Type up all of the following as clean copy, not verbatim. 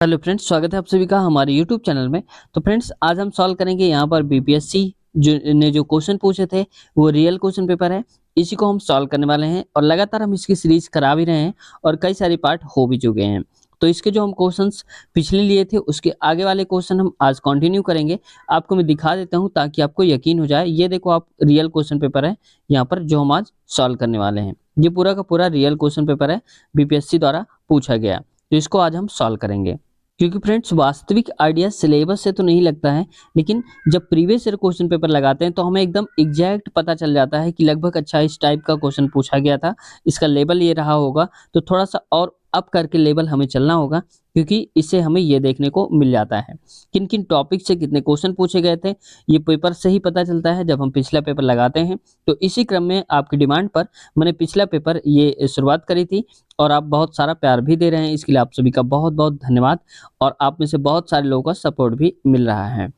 Hello friends, स्वागत है आप सभी का हमारे यूट्यूब चैनल में। तो फ्रेंड्स, आज हम सॉल्व करेंगे यहाँ पर बीपीएससी जो क्वेश्चन पूछे थे वो रियल क्वेश्चन पेपर है। इसी को हम सॉल्व करने वाले हैं और लगातार हम इसकी सीरीज करा भी रहे हैं और कई सारे पार्ट हो भी चुके हैं। तो इसके जो हम क्वेश्चंस पिछले लिए थे उसके आगे वाले क्वेश्चन हम आज कंटिन्यू करेंगे। आपको मैं दिखा देता हूँ ताकि आपको यकीन हो जाए। ये देखो, आप रियल क्वेश्चन पेपर है यहाँ पर जो हम आज सॉल्व करने वाले हैं। ये पूरा का पूरा रियल क्वेश्चन पेपर है, बीपीएससी द्वारा पूछा गया। तो इसको आज हम सॉल्व करेंगे। क्योंकि फ्रेंड्स, वास्तविक आइडिया सिलेबस से तो नहीं लगता है, लेकिन जब प्रीवियस ईयर क्वेश्चन पेपर लगाते हैं तो हमें एकदम एग्जैक्ट पता चल जाता है कि लगभग अच्छा इस टाइप का क्वेश्चन पूछा गया था, इसका लेवल ये रहा होगा। तो थोड़ा सा और अप करके लेवल हमें चलना होगा, क्योंकि इससे हमें ये देखने को मिल जाता है किन किन टॉपिक से कितने क्वेश्चन पूछे गए थे। ये पेपर से ही पता चलता है जब हम पिछला पेपर लगाते हैं। तो इसी क्रम में आपकी डिमांड पर मैंने पिछला पेपर ये शुरुआत करी थी और आप बहुत सारा प्यार भी दे रहे हैं। इसके लिए आप सभी का बहुत बहुत धन्यवाद। और आप में से बहुत सारे लोगों का सपोर्ट भी मिल रहा है।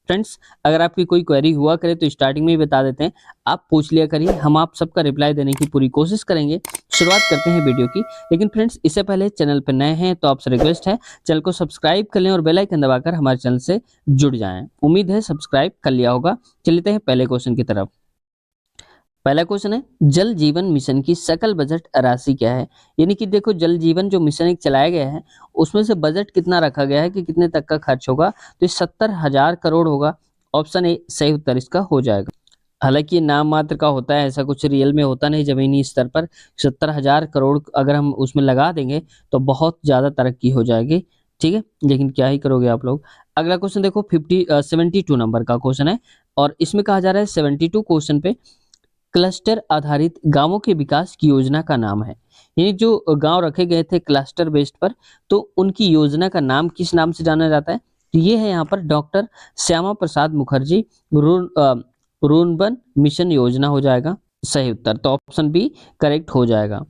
फ्रेंड्स, अगर आपकी कोई क्वेरी हुआ करे तो स्टार्टिंग में ही बता देते हैं, आप पूछ लिया करिए, हम आप सबका रिप्लाई देने की पूरी कोशिश करेंगे। शुरुआत करते हैं वीडियो की। लेकिन फ्रेंड्स, इससे पहले चैनल पर नए हैं तो आपसे रिक्वेस्ट है, चैनल को सब्सक्राइब कर लें और बेल आइकन दबाकर हमारे चैनल से जुड़ जाएं। उम्मीद है सब्सक्राइब कर लिया होगा। चलते हैं पहले क्वेश्चन की तरफ। पहला क्वेश्चन है, जल जीवन मिशन की सकल बजट राशि क्या है। यानी कि देखो, जल जीवन जो मिशन एक चलाया गया है उसमें से बजट कितना रखा गया है कि कितने तक का खर्च होगा। तो ये 70,000 करोड़ होगा। ऑप्शन ए सही उत्तर इसका हो जाएगा। हालांकि ये नाम मात्र का होता है, ऐसा कुछ रियल में होता नहीं जमीनी स्तर पर। 70,000 करोड़ अगर हम उसमें लगा देंगे तो बहुत ज्यादा तरक्की हो जाएगी। ठीक है, लेकिन क्या ही करोगे आप लोग। अगला क्वेश्चन देखो, 72 नंबर का क्वेश्चन है और इसमें कहा जा रहा है 72 क्वेश्चन पे क्लस्टर आधारित गांवों के विकास की योजना का नाम है। यानी जो गांव रखे गए थे क्लस्टर बेस्ड पर, तो उनकी योजना का नाम किस नाम से जाना जाता है। तो ये है यहाँ पर doctor Shyama Prasad Mukherjee rurban mission योजना हो जाएगा सही उत्तर। तो ऑप्शन बी करेक्ट हो जाएगा।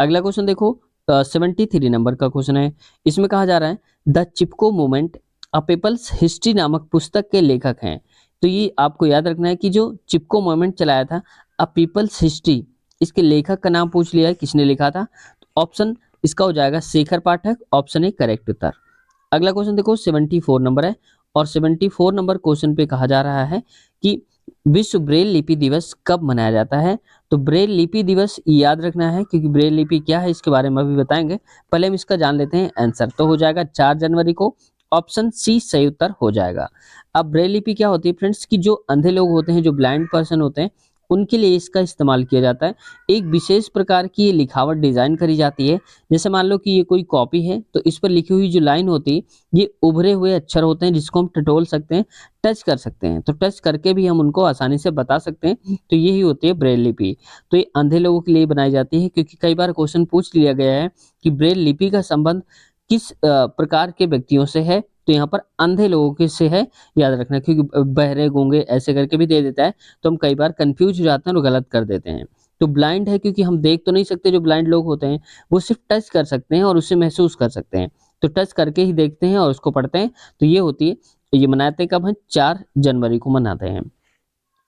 अगला क्वेश्चन देखो, 73 नंबर का क्वेश्चन है। इसमें कहा जा रहा है the Chipko movement a people's history नामक पुस्तक के लेखक हैं। तो ये आपको याद रखना है कि जो चिपको मूवमेंट चलाया था अ पीपल्स हिस्ट्री, इसके लेखक का नाम पूछ लिया है, किसने लिखा था। तो ऑप्शन इसका हो जाएगा शेखर पाठक। ऑप्शन ए करेक्ट उत्तर। अगला क्वेश्चन देखो, 74 नंबर है और 74 नंबर क्वेश्चन पे कहा जा रहा है कि विश्व ब्रेल लिपि दिवस कब मनाया जाता है। तो ब्रेल लिपि दिवस याद रखना है, क्योंकि ब्रेल लिपि क्या है इसके बारे में अभी बताएंगे। पहले हम इसका जान लेते हैं आंसर। तो हो जाएगा 4 जनवरी को। ऑप्शन सी सही उत्तर हो जाएगा। अब ब्रेल लिपि क्या होती है फ्रेंड्स, कि जो अंधे लोग होते हैं, जो ब्लाइंड पर्सन होते हैं, उनके लिए इसका इस्तेमाल किया जाता है। एक विशेष प्रकार की ये लिखावट डिजाइन करी जाती है। जैसे मान लो कि ये कोई कॉपी है तो इस पर लिखी हुई जो लाइन होती है, ये उभरे हुए अक्षर होते हैं जिसको हम टटोल सकते हैं, टच कर सकते हैं। तो टच करके भी हम उनको आसानी से बता सकते हैं। तो यही होती है ब्रेल लिपि। तो ये अंधे लोगों के लिए बनाई जाती है, क्योंकि कई बार क्वेश्चन पूछ लिया गया है कि ब्रेल लिपि का संबंध किस प्रकार के व्यक्तियों से है। तो यहाँ पर अंधे लोगों के से है, याद रखना, क्योंकि बहरे गूंगे ऐसे करके भी दे देता है तो हम कई बार कंफ्यूज हो जाते हैं और गलत कर देते हैं। तो ब्लाइंड है क्योंकि हम देख तो नहीं सकते, जो ब्लाइंड लोग होते हैं वो सिर्फ टच कर सकते हैं और उसे महसूस कर सकते हैं। तो टच करके ही देखते हैं और उसको पढ़ते हैं। तो ये होती है, ये मनाते कब हैं, 4 जनवरी को मनाते हैं।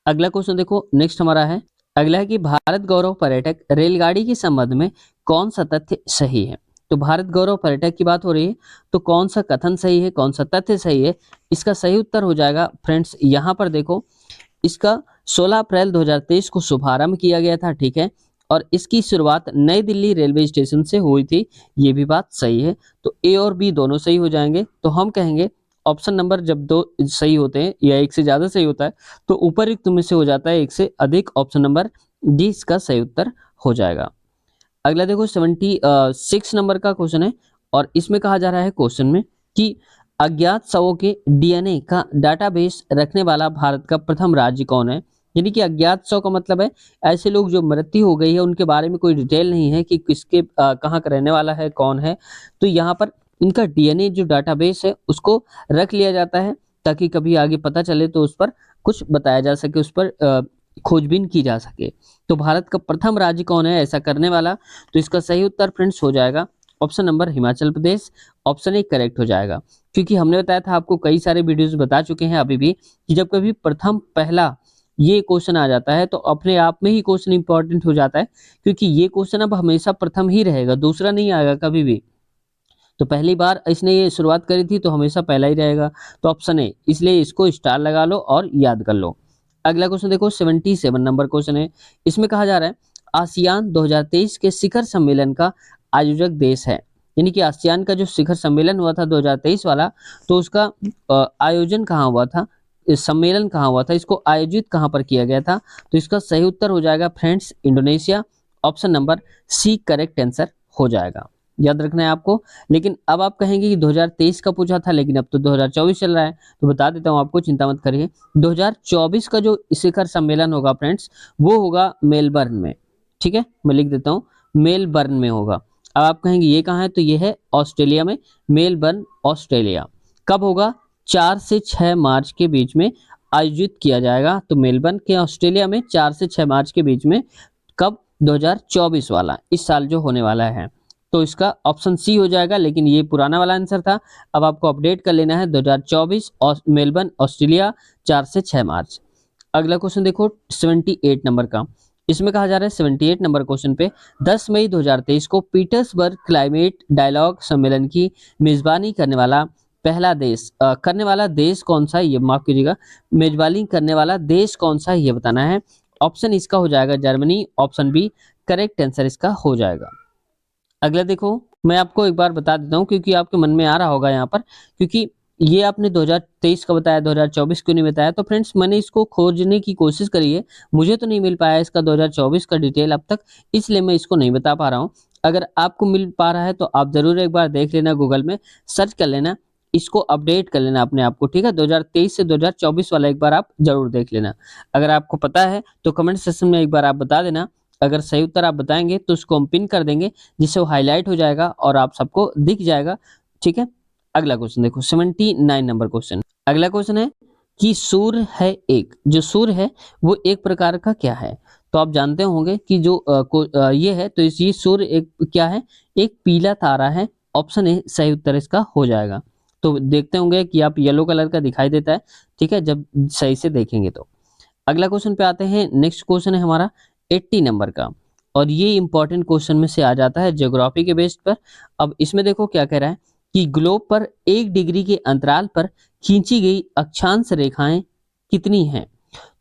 अगला क्वेश्चन देखो, नेक्स्ट हमारा है। अगला है कि भारत गौरव पर्यटक रेलगाड़ी के संबंध में कौन सा तथ्य सही है। तो भारत गौरव पर्यटक की बात हो रही है, तो कौन सा कथन सही है, कौन सा तथ्य सही है। इसका सही उत्तर हो जाएगा फ्रेंड्स, यहाँ पर देखो, इसका 16 अप्रैल 2023 को शुभारंभ किया गया था। ठीक है, और इसकी शुरुआत नई दिल्ली रेलवे स्टेशन से हुई थी। ये भी बात सही है। तो ए और बी दोनों सही हो जाएंगे। तो हम कहेंगे ऑप्शन नंबर, जब दो सही होते हैं या एक से ज्यादा सही होता है तो उपरयुक्त में से हो जाता है एक से अधिक। ऑप्शन नंबर डी इसका सही उत्तर हो जाएगा। अगला देखो, 76 नंबर का क्वेश्चन है और इसमें कहा जा रहा है क्वेश्चन में कि अज्ञात शवों के डीएनए का डाटाबेस रखने वाला भारत का प्रथम राज्य कौन है। यानी कि अज्ञात शव का मतलब है ऐसे लोग जो मृत्यु हो गई है, उनके बारे में कोई डिटेल नहीं है कि किसके कहाँ का रहने वाला है, कौन है। तो यहाँ पर इनका डीएनए जो डाटाबेस है उसको रख लिया जाता है, ताकि कभी आगे पता चले तो उस पर कुछ बताया जा सके, उस पर खोजबीन की जा सके। तो भारत का प्रथम राज्य कौन है ऐसा करने वाला। तो इसका सही उत्तर फ्रेंड्स हो जाएगा option number Himachal Pradesh. Option A correct हो जाएगा। क्योंकि हमने बताया था आपको, कई सारे वीडियोस बता चुके हैं अभी भी, कि जब कभी प्रथम पहला ये क्वेश्चन आ जाता है तो अपने आप में ही क्वेश्चन इंपॉर्टेंट हो जाता है, क्योंकि ये क्वेश्चन अब हमेशा प्रथम ही रहेगा, दूसरा नहीं आएगा कभी भी। तो पहली बार इसने ये शुरुआत करी थी तो हमेशा पहला ही रहेगा, तो ऑप्शन ए, इसलिए इसको स्टार लगा लो और याद कर लो। अगला क्वेश्चन देखो 77 नंबर क्वेश्चन है। इसमें कहा जा रहा है आसियान 2023 के शिखर सम्मेलन का आयोजक देश है। यानी कि आसियान का जो शिखर सम्मेलन हुआ था 2023 वाला, तो उसका आयोजन कहाँ हुआ था, सम्मेलन कहाँ हुआ था, इसको आयोजित कहाँ पर किया गया था। तो इसका सही उत्तर हो जाएगा friends Indonesia. Option number C correct answer हो जाएगा, याद रखना है आपको। लेकिन अब आप कहेंगे कि 2023 का पूछा था, लेकिन अब तो 2024 चल रहा है, तो बता देता हूँ आपको, चिंता मत करिए। 2024 का जो शिखर सम्मेलन होगा फ्रेंड्स, वो होगा मेलबर्न में। ठीक है, मैं लिख देता हूँ, मेलबर्न में होगा। अब आप कहेंगे ये कहाँ है, तो ये है ऑस्ट्रेलिया में, मेलबर्न ऑस्ट्रेलिया। कब होगा, 4 से 6 मार्च के बीच में आयोजित किया जाएगा। तो मेलबर्न के ऑस्ट्रेलिया में 4 से 6 मार्च के बीच में, कब, 2024 वाला, इस साल जो होने वाला है। तो इसका ऑप्शन सी हो जाएगा, लेकिन ये पुराना वाला आंसर था। अब आपको अपडेट कर लेना है 2024 और मेलबर्न ऑस्ट्रेलिया 4 से 6 मार्च। अगला क्वेश्चन देखो 78 नंबर का। इसमें कहा जा रहा है 78 नंबर क्वेश्चन पे 10 मई 2023 को पीटर्सबर्ग क्लाइमेट डायलॉग सम्मेलन की मेजबानी करने वाला देश कौन सा है, ये माफ कीजिएगा, मेजबानी करने वाला देश कौन सा है ये बताना है। ऑप्शन इसका हो जाएगा Germany, option B correct answer इसका हो जाएगा। अगला देखो, मैं आपको एक बार बता देता हूँ क्योंकि आपके मन में आ रहा होगा यहाँ पर, क्योंकि ये आपने 2023 का बताया, 2024 क्यों नहीं बताया। तो फ्रेंड्स मैंने इसको खोजने की कोशिश करी है, मुझे तो नहीं मिल पाया इसका 2024 का डिटेल अब तक, इसलिए मैं इसको नहीं बता पा रहा हूँ। अगर आपको मिल पा रहा है तो आप जरूर एक बार देख लेना, गूगल में सर्च कर लेना, इसको अपडेट कर लेना अपने आप को। ठीक है, 2023 से 2024 वाला एक बार आप जरूर देख लेना। अगर आपको पता है तो कमेंट सेक्शन में एक बार आप बता देना। अगर सही उत्तर आप बताएंगे तो उसको हम पिन कर देंगे, जिससे वो हाईलाइट हो जाएगा और आप सबको दिख जाएगा। ठीक है, अगला क्वेश्चन देखो 79 नंबर क्वेश्चन। अगला क्वेश्चन है कि सूर्य है एक, जो सूर्य है वो एक प्रकार का क्या है। तो आप जानते होंगे कि जो ये है, तो ये सूर्य एक क्या है, एक पीला तारा है। ऑप्शन ए सही उत्तर इसका हो जाएगा। तो देखते होंगे कि आप येलो कलर का दिखाई देता है, ठीक है, जब सही से देखेंगे तो। अगला क्वेश्चन पे आते हैं। नेक्स्ट क्वेश्चन है हमारा 80 नंबर का, और ये इंपॉर्टेंट क्वेश्चन में से आ जाता है ज्योग्राफी के बेस पर। अब इसमें देखो क्या कह रहा है कि ग्लोब पर 1 डिग्री के अंतराल पर खींची गई अक्षांश रेखाएं कितनी हैं।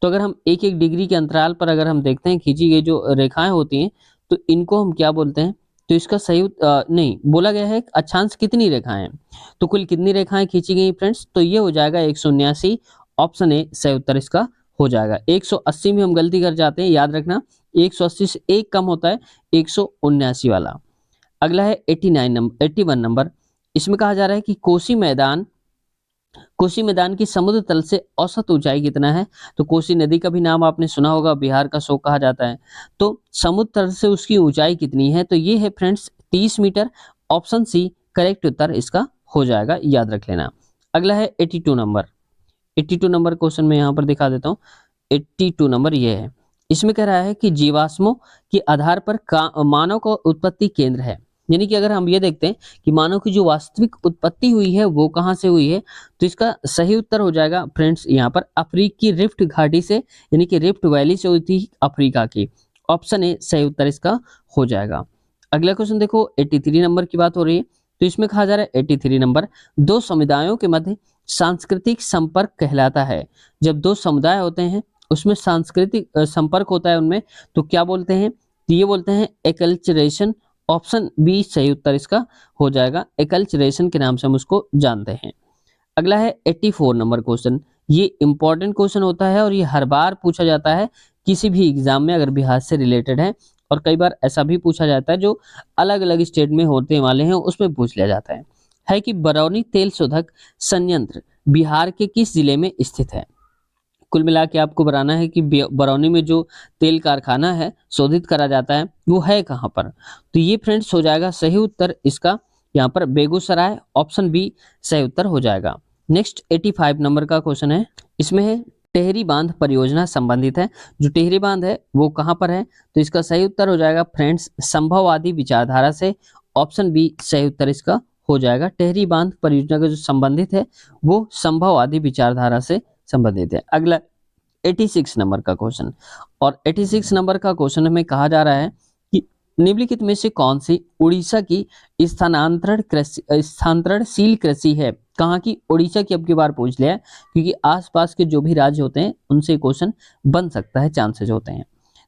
तो अगर हम 1-1 डिग्री के अंतराल पर अगर हम देखते हैं खींची गई जो रेखाएं होती हैं, तो इनको हम क्या बोलते हैं। तो इसका सही नहीं बोला गया है अक्षांश कितनी रेखाएं हैं, तो कुल कितनी रेखाएं खींची गई फ्रेंड्स, तो ये हो जाएगा 179। ऑप्शन ए सही उत्तर इसका हो जाएगा। 180 में हम गलती कर जाते हैं, याद रखना 180 से एक कम होता है 179 वाला। अगला है 81 नंबर। इसमें कहा जा रहा है कि कोसी मैदान की समुद्र तल से औसत ऊंचाई कितना है। तो कोसी नदी का भी नाम आपने सुना होगा, बिहार का शोक कहा जाता है। तो समुद्र तल से उसकी ऊंचाई कितनी है, तो ये है friends 30 metre. Option C correct उत्तर इसका हो जाएगा, याद रख लेना। अगला है 82 नंबर। 82 नंबर क्वेश्चन में यहाँ पर दिखा देता हूँ। 82 नंबर ये है। इसमें कह रहा है कि जीवाश्मों के आधार पर मानव का उत्पत्ति केंद्र है। यानी कि अगर हम ये देखते हैं कि मानव की जो वास्तविक उत्पत्ति हुई है वो कहाँ से हुई है, तो इसका सही उत्तर हो जाएगा फ्रेंड्स यहाँ पर अफ्रीकी रिफ्ट घाटी से, यानी कि रिफ्ट वैली से हुई थी अफ्रीका की। ऑप्शन ए सही उत्तर इसका हो जाएगा। अगला क्वेश्चन देखो 83 नंबर की बात हो रही है। तो इसमें कहा जा रहा है 83 नंबर, दो समुदायों के मध्य सांस्कृतिक संपर्क कहलाता है। जब दो समुदाय होते हैं उसमें सांस्कृतिक संपर्क होता है उनमें, तो क्या बोलते हैं, तो ये बोलते हैं एकल्चरेशन। ऑप्शन बी सही उत्तर इसका हो जाएगा, एकल्चरेशन के नाम से हम उसको जानते हैं। अगला है 84 नंबर क्वेश्चन। ये इंपॉर्टेंट क्वेश्चन होता है और ये हर बार पूछा जाता है किसी भी एग्जाम में, अगर बिहार से रिलेटेड है। और कई बार ऐसा भी पूछा जाता है जो अलग अलग स्टेट में होते वाले हैं उसमें पूछ लिया जाता है कि बरौनी तेल शोधक संयंत्र बिहार के किस जिले में स्थित है। कुल मिला के आपको बताना है कि बरौनी में जो तेल कारखाना है शोधित करा जाता है वो है कहाँ पर। तो ये फ्रेंड्स हो जाएगा सही उत्तर इसका यहाँ पर बेगूसराय। ऑप्शन बी सही उत्तर हो जाएगा। नेक्स्ट 85 नंबर का क्वेश्चन है। इसमें है टेहरी बांध परियोजना संबंधित है। जो टेहरी बांध है वो कहाँ पर है, तो इसका सही उत्तर हो जाएगा फ्रेंड्स संभववादी विचारधारा से। ऑप्शन बी सही उत्तर इसका हो जाएगा। टेहरी बांध परियोजना का जो संबंधित है वो संभववादी विचारधारा से संबंधित है। अगला 86 नंबर का क्वेश्चन, और 86 नंबर का क्वेश्चन में कहा जा रहा है कि निम्नलिखित में से कौन सी उड़ीसा की स्थानांतरणशील कृषि है? कहाँ की? उड़ीसा की अब की बार पूछ लिया है, क्योंकि आसपास के जो भी राज्य होते हैं उनसे क्वेश्चन बन सकता है, चांसेस होते हैं।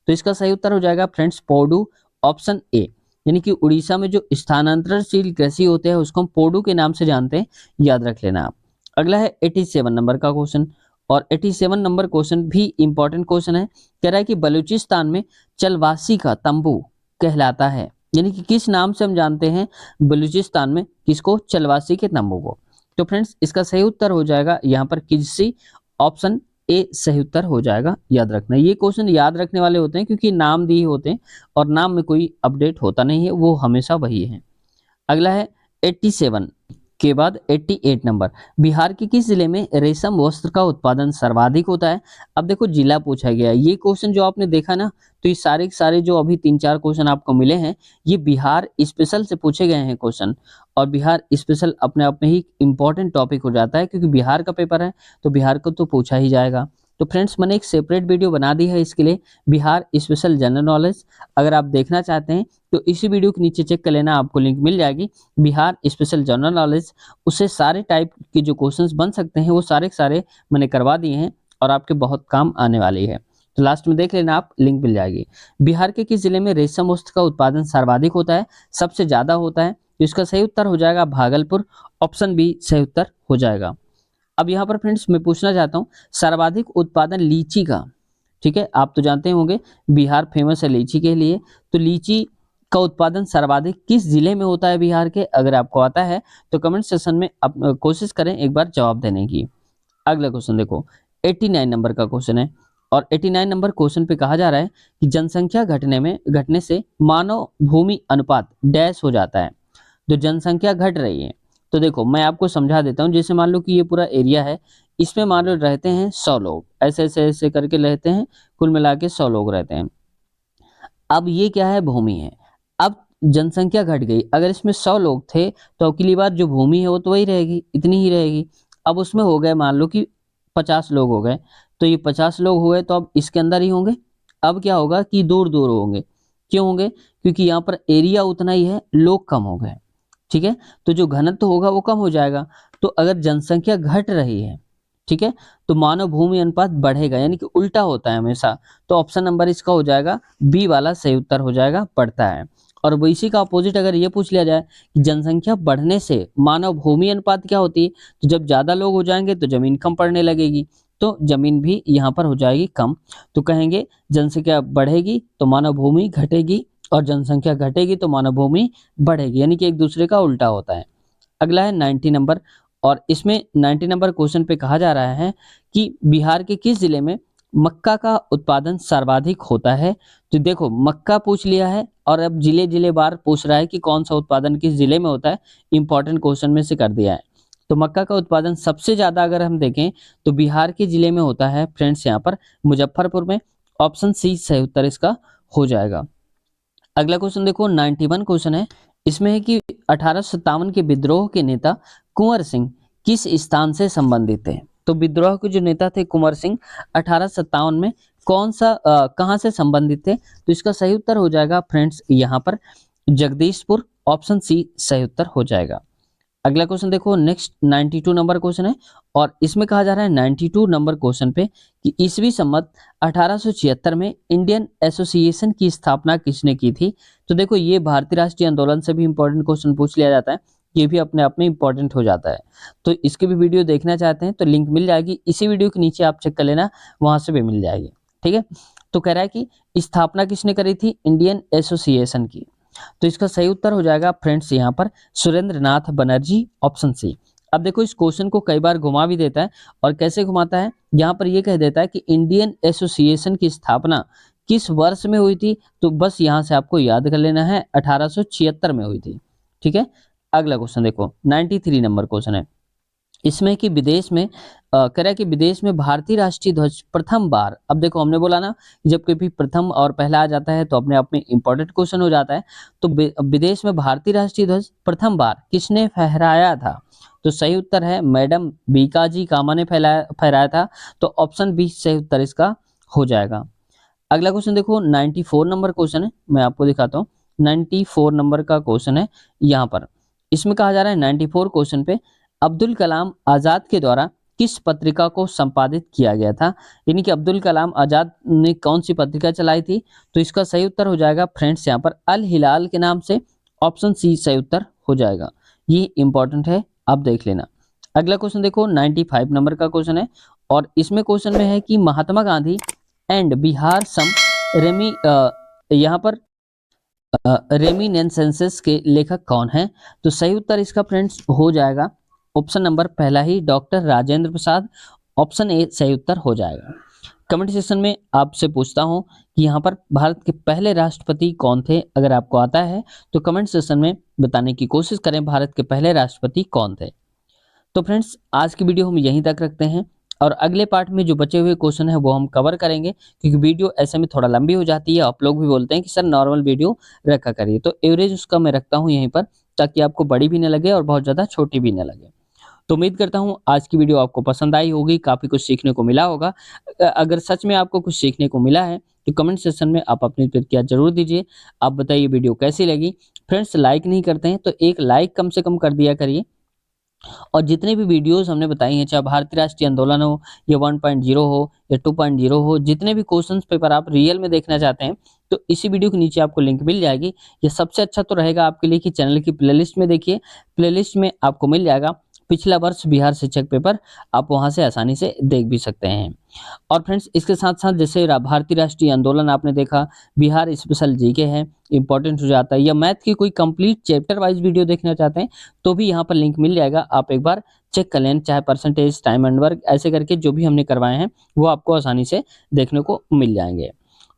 तो इसका सही उत्तर हो जाएगा फ्रेंड्स पोडू, ऑप्शन ए। यानी कि उड़ीसा में जो स्थानांतरणशील कृषि होते हैं उसको हम पोडू के नाम से जानते हैं, याद रख लेना आप। अगला है 87 नंबर का क्वेश्चन, और 87 नंबर क्वेश्चन भी इंपॉर्टेंट क्वेश्चन है। कह रहा है कि बलूचिस्तान में चलवासी का तंबू कहलाता है, यानी कि किस नाम से हम जानते हैं बलूचिस्तान में किसको? चलवासी के तंबू को। तो फ्रेंड्स इसका सही उत्तर हो जाएगा यहाँ पर किसी, ऑप्शन ए सही उत्तर हो जाएगा, याद रखना। ये क्वेश्चन याद रखने वाले होते हैं क्योंकि नाम दिए होते हैं और नाम में कोई अपडेट होता नहीं है, वो हमेशा वही है। अगला है 87 के बाद 88 नंबर, बिहार के किस जिले में रेशम वस्त्र का उत्पादन सर्वाधिक होता है? अब देखो जिला पूछा गया है, ये क्वेश्चन जो आपने देखा ना, तो ये सारे के सारे जो अभी 3-4 क्वेश्चन आपको मिले हैं, ये बिहार स्पेशल से पूछे गए हैं क्वेश्चन। और बिहार स्पेशल अपने आप में ही इंपॉर्टेंट टॉपिक हो जाता है, क्योंकि बिहार का पेपर है तो बिहार को तो पूछा ही जाएगा। तो फ्रेंड्स मैंने एक सेपरेट वीडियो बना दी है इसके लिए, बिहार स्पेशल जनरल नॉलेज। अगर आप देखना चाहते हैं तो इसी वीडियो के नीचे चेक कर लेना, आपको लिंक मिल जाएगी, बिहार स्पेशल जनरल नॉलेज। उससे सारे टाइप के जो क्वेश्चंस बन सकते हैं वो सारे के सारे मैंने करवा दिए हैं और आपके बहुत काम आने वाली है। तो लास्ट में देख लेना आप, लिंक मिल जाएगी। बिहार के किस जिले में रेशम वस्त्र का उत्पादन सर्वाधिक होता है? सबसे ज्यादा होता है। तो इसका सही उत्तर हो जाएगा भागलपुर, ऑप्शन बी सही उत्तर हो जाएगा। अब यहाँ पर फ्रेंड्स मैं पूछना चाहता हूँ, सर्वाधिक उत्पादन लीची का, ठीक है, आप तो जानते होंगे बिहार फेमस है लीची के लिए, तो लीची का उत्पादन सर्वाधिक किस जिले में होता है बिहार के? अगर आपको आता है तो कमेंट सेक्शन में कोशिश करें एक बार जवाब देने की। अगला क्वेश्चन देखो, 89 नंबर का क्वेश्चन है, और 89 नंबर क्वेश्चन पे कहा जा रहा है कि जनसंख्या घटने से मानव भूमि अनुपात डैश हो जाता है। जो जनसंख्या घट रही है, तो देखो मैं आपको समझा देता हूँ। जैसे मान लो कि ये पूरा एरिया है, इसमें मान लो रहते हैं 100 लोग, ऐसे ऐसे ऐसे करके रहते हैं, कुल मिला के 100 लोग रहते हैं। अब ये क्या है? भूमि है। अब जनसंख्या घट गई, अगर इसमें 100 लोग थे तो अगली बार जो भूमि है वो तो वही रहेगी, इतनी ही रहेगी। अब उसमें हो गए मान लो कि 50 लोग हो गए, तो ये 50 लोग हो गए तो अब इसके अंदर ही होंगे। अब क्या होगा कि दूर दूर होंगे। क्यों होंगे? क्योंकि यहाँ पर एरिया उतना ही है, लोग कम हो गए, ठीक है, तो जो घनत्व होगा वो कम हो जाएगा। तो अगर जनसंख्या घट रही है, ठीक है, तो मानव भूमि अनुपात बढ़ेगा, यानी कि उल्टा होता है हमेशा। तो ऑप्शन नंबर इसका हो जाएगा बी वाला सही उत्तर हो जाएगा, बढ़ता है। और वो इसी का अपोजिट अगर ये पूछ लिया जाए कि जनसंख्या बढ़ने से मानव भूमि अनुपात क्या होती है, तो जब ज्यादा लोग हो जाएंगे तो जमीन कम पड़ने लगेगी, तो जमीन भी यहाँ पर हो जाएगी कम। तो कहेंगे जनसंख्या बढ़ेगी तो मानव भूमि घटेगी, और जनसंख्या घटेगी तो मानव भूमि बढ़ेगी, यानी कि एक दूसरे का उल्टा होता है। अगला है 90 नंबर, और इसमें 90 नंबर क्वेश्चन पे कहा जा रहा है कि बिहार के किस जिले में मक्का का उत्पादन सर्वाधिक होता है? तो देखो मक्का पूछ लिया है और अब जिले जिले बार पूछ रहा है कि कौन सा उत्पादन किस जिले में होता है, इंपॉर्टेंट क्वेश्चन में से कर दिया है। तो मक्का का उत्पादन सबसे ज्यादा अगर हम देखें तो बिहार के जिले में होता है फ्रेंड्स, यहाँ पर मुजफ्फरपुर में, ऑप्शन सी सही उत्तर इसका हो जाएगा। अगला क्वेश्चन देखो 91 क्वेश्चन है, इसमें है कि 1857 के विद्रोह के नेता कुंवर सिंह किस स्थान से संबंधित थे? तो विद्रोह के जो नेता थे कुंवर सिंह 1857 में कौन सा कहाँ से संबंधित थे? तो इसका सही उत्तर हो जाएगा फ्रेंड्स यहाँ पर जगदीशपुर, ऑप्शन सी सही उत्तर हो जाएगा। अगला क्वेश्चन देखो नेक्स्ट 92 नंबर क्वेश्चन है, और इसमें कहा जा रहा है 92 नंबर क्वेश्चन पे कि ईसवी संमत 1876 में इंडियन एसोसिएशन की स्थापना किसने की थी? तो देखो ये भारतीय राष्ट्रीय आंदोलन से भी इंपॉर्टेंट क्वेश्चन पूछ लिया जाता है, ये भी अपने आप में इंपॉर्टेंट हो जाता है। तो इसकी भी वीडियो देखना चाहते हैं तो लिंक मिल जाएगी, इसी वीडियो के नीचे आप चेक कर लेना, वहां से भी मिल जाएगी, ठीक है। तो कह रहा है कि स्थापना किसने करी थी? इंडियन एसोसिएशन की। तो इसका सही उत्तर हो जाएगा फ्रेंड्स यहाँ पर सुरेंद्र नाथ बनर्जी, ऑप्शन सी। अब देखो इस क्वेश्चन को कई बार घुमा भी देता है, और कैसे घुमाता है, यहाँ पर ये कह देता है कि इंडियन एसोसिएशन की स्थापना किस वर्ष में हुई थी, तो बस यहाँ से आपको याद कर लेना है 1876 में हुई थी, ठीक है। अगला क्वेश्चन देखो 93 नंबर क्वेश्चन है, इसमें कि विदेश में कह रहा है कि विदेश में भारतीय राष्ट्रीय ध्वज प्रथम बार, अब देखो हमने बोला ना जब कभी प्रथम और पहला आ जाता है तो अपने आप में इंपॉर्टेंट क्वेश्चन हो जाता है। तो विदेश में भारतीय राष्ट्रीय ध्वज प्रथम बार किसने फहराया था? तो सही उत्तर है मैडम बीकाजी कामा ने फहराया था, तो ऑप्शन बी सही उत्तर इसका हो जाएगा। अगला क्वेश्चन देखो 94 नंबर क्वेश्चन है, मैं आपको दिखाता हूँ। 94 नंबर का क्वेश्चन है यहाँ पर। इसमें कहा जा रहा है 94 क्वेश्चन पे अब्दुल कलाम आजाद के द्वारा किस पत्रिका को संपादित किया गया था, यानी कि अब्दुल कलाम आजाद ने कौन सी पत्रिका चलाई थी। तो इसका सही उत्तर हो जाएगा फ्रेंड्स यहाँ पर अल हिलाल के नाम से, ऑप्शन सी सही उत्तर हो जाएगा। ये इंपॉर्टेंट है, आप देख लेना। अगला क्वेश्चन देखो 95 नंबर का क्वेश्चन है और इसमें क्वेश्चन में है कि महात्मा गांधी एंड बिहार सम रेमी यहाँ पर रेमिनेसेंसेस के लेखक कौन है। तो सही उत्तर इसका फ्रेंड्स हो जाएगा ऑप्शन नंबर पहला ही, doctor Rajendra Prasad. Option A सही उत्तर हो जाएगा। कमेंट सेक्शन में आपसे पूछता हूं कि यहाँ पर भारत के पहले राष्ट्रपति कौन थे। अगर आपको आता है तो कमेंट सेक्शन में बताने की कोशिश करें भारत के पहले राष्ट्रपति कौन थे। तो फ्रेंड्स आज की वीडियो हम यहीं तक रखते हैं और अगले पार्ट में जो बचे हुए क्वेश्चन है वो हम कवर करेंगे, क्योंकि वीडियो ऐसे में थोड़ा लंबी हो जाती है। आप लोग भी बोलते हैं कि सर नॉर्मल वीडियो रखा करिए, तो एवरेज उसका मैं रखता हूँ यहीं पर, ताकि आपको बड़ी भी न लगे और बहुत ज़्यादा छोटी भी न लगे। तो उम्मीद करता हूँ आज की वीडियो आपको पसंद आई होगी, काफ़ी कुछ सीखने को मिला होगा। अगर सच में आपको कुछ सीखने को मिला है तो कमेंट सेक्शन में आप अपनी प्रतिक्रिया जरूर दीजिए। आप बताइए वीडियो कैसी लगी। फ्रेंड्स लाइक नहीं करते हैं तो एक लाइक कम से कम कर दिया करिए। और जितने भी वीडियोस हमने बताई हैं, चाहे भारतीय राष्ट्रीय आंदोलन हो या 1.0 हो या 2.0 हो, जितने भी क्वेश्चन पेपर आप रियल में देखना चाहते हैं तो इसी वीडियो के नीचे आपको लिंक मिल जाएगी। ये सबसे अच्छा तो रहेगा आपके लिए कि चैनल की प्लेलिस्ट में देखिए, प्लेलिस्ट में आपको मिल जाएगा पिछला वर्ष बिहार शिक्षक पेपर, आप वहां से आसानी से देख भी सकते हैं। और फ्रेंड्स इसके साथ साथ जैसे भारतीय राष्ट्रीय आंदोलन आपने देखा, बिहार स्पेशल जीके है, इंपॉर्टेंट हो जाता है, या मैथ की कोई कंप्लीट चैप्टर वाइज वीडियो देखना चाहते हैं तो भी यहाँ पर लिंक मिल जाएगा, आप एक बार चेक कर लें। चाहे परसेंटेज, टाइम एंड वर्क, ऐसे करके जो भी हमने करवाए हैं वो आपको आसानी से देखने को मिल जाएंगे।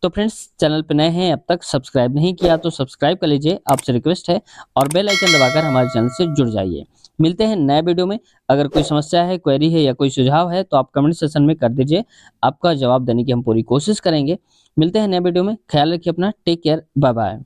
तो फ्रेंड्स चैनल पे नए हैं, अब तक सब्सक्राइब नहीं किया तो सब्सक्राइब कर लीजिए, आपसे रिक्वेस्ट है, और बेल आइकन दबाकर हमारे चैनल से जुड़ जाइए। मिलते हैं नए वीडियो में। अगर कोई समस्या है, क्वेरी है या कोई सुझाव है तो आप कमेंट सेक्शन में कर दीजिए, आपका जवाब देने की हम पूरी कोशिश करेंगे। मिलते हैं नए वीडियो में, ख्याल रखिए अपना, टेक केयर, बाय बाय।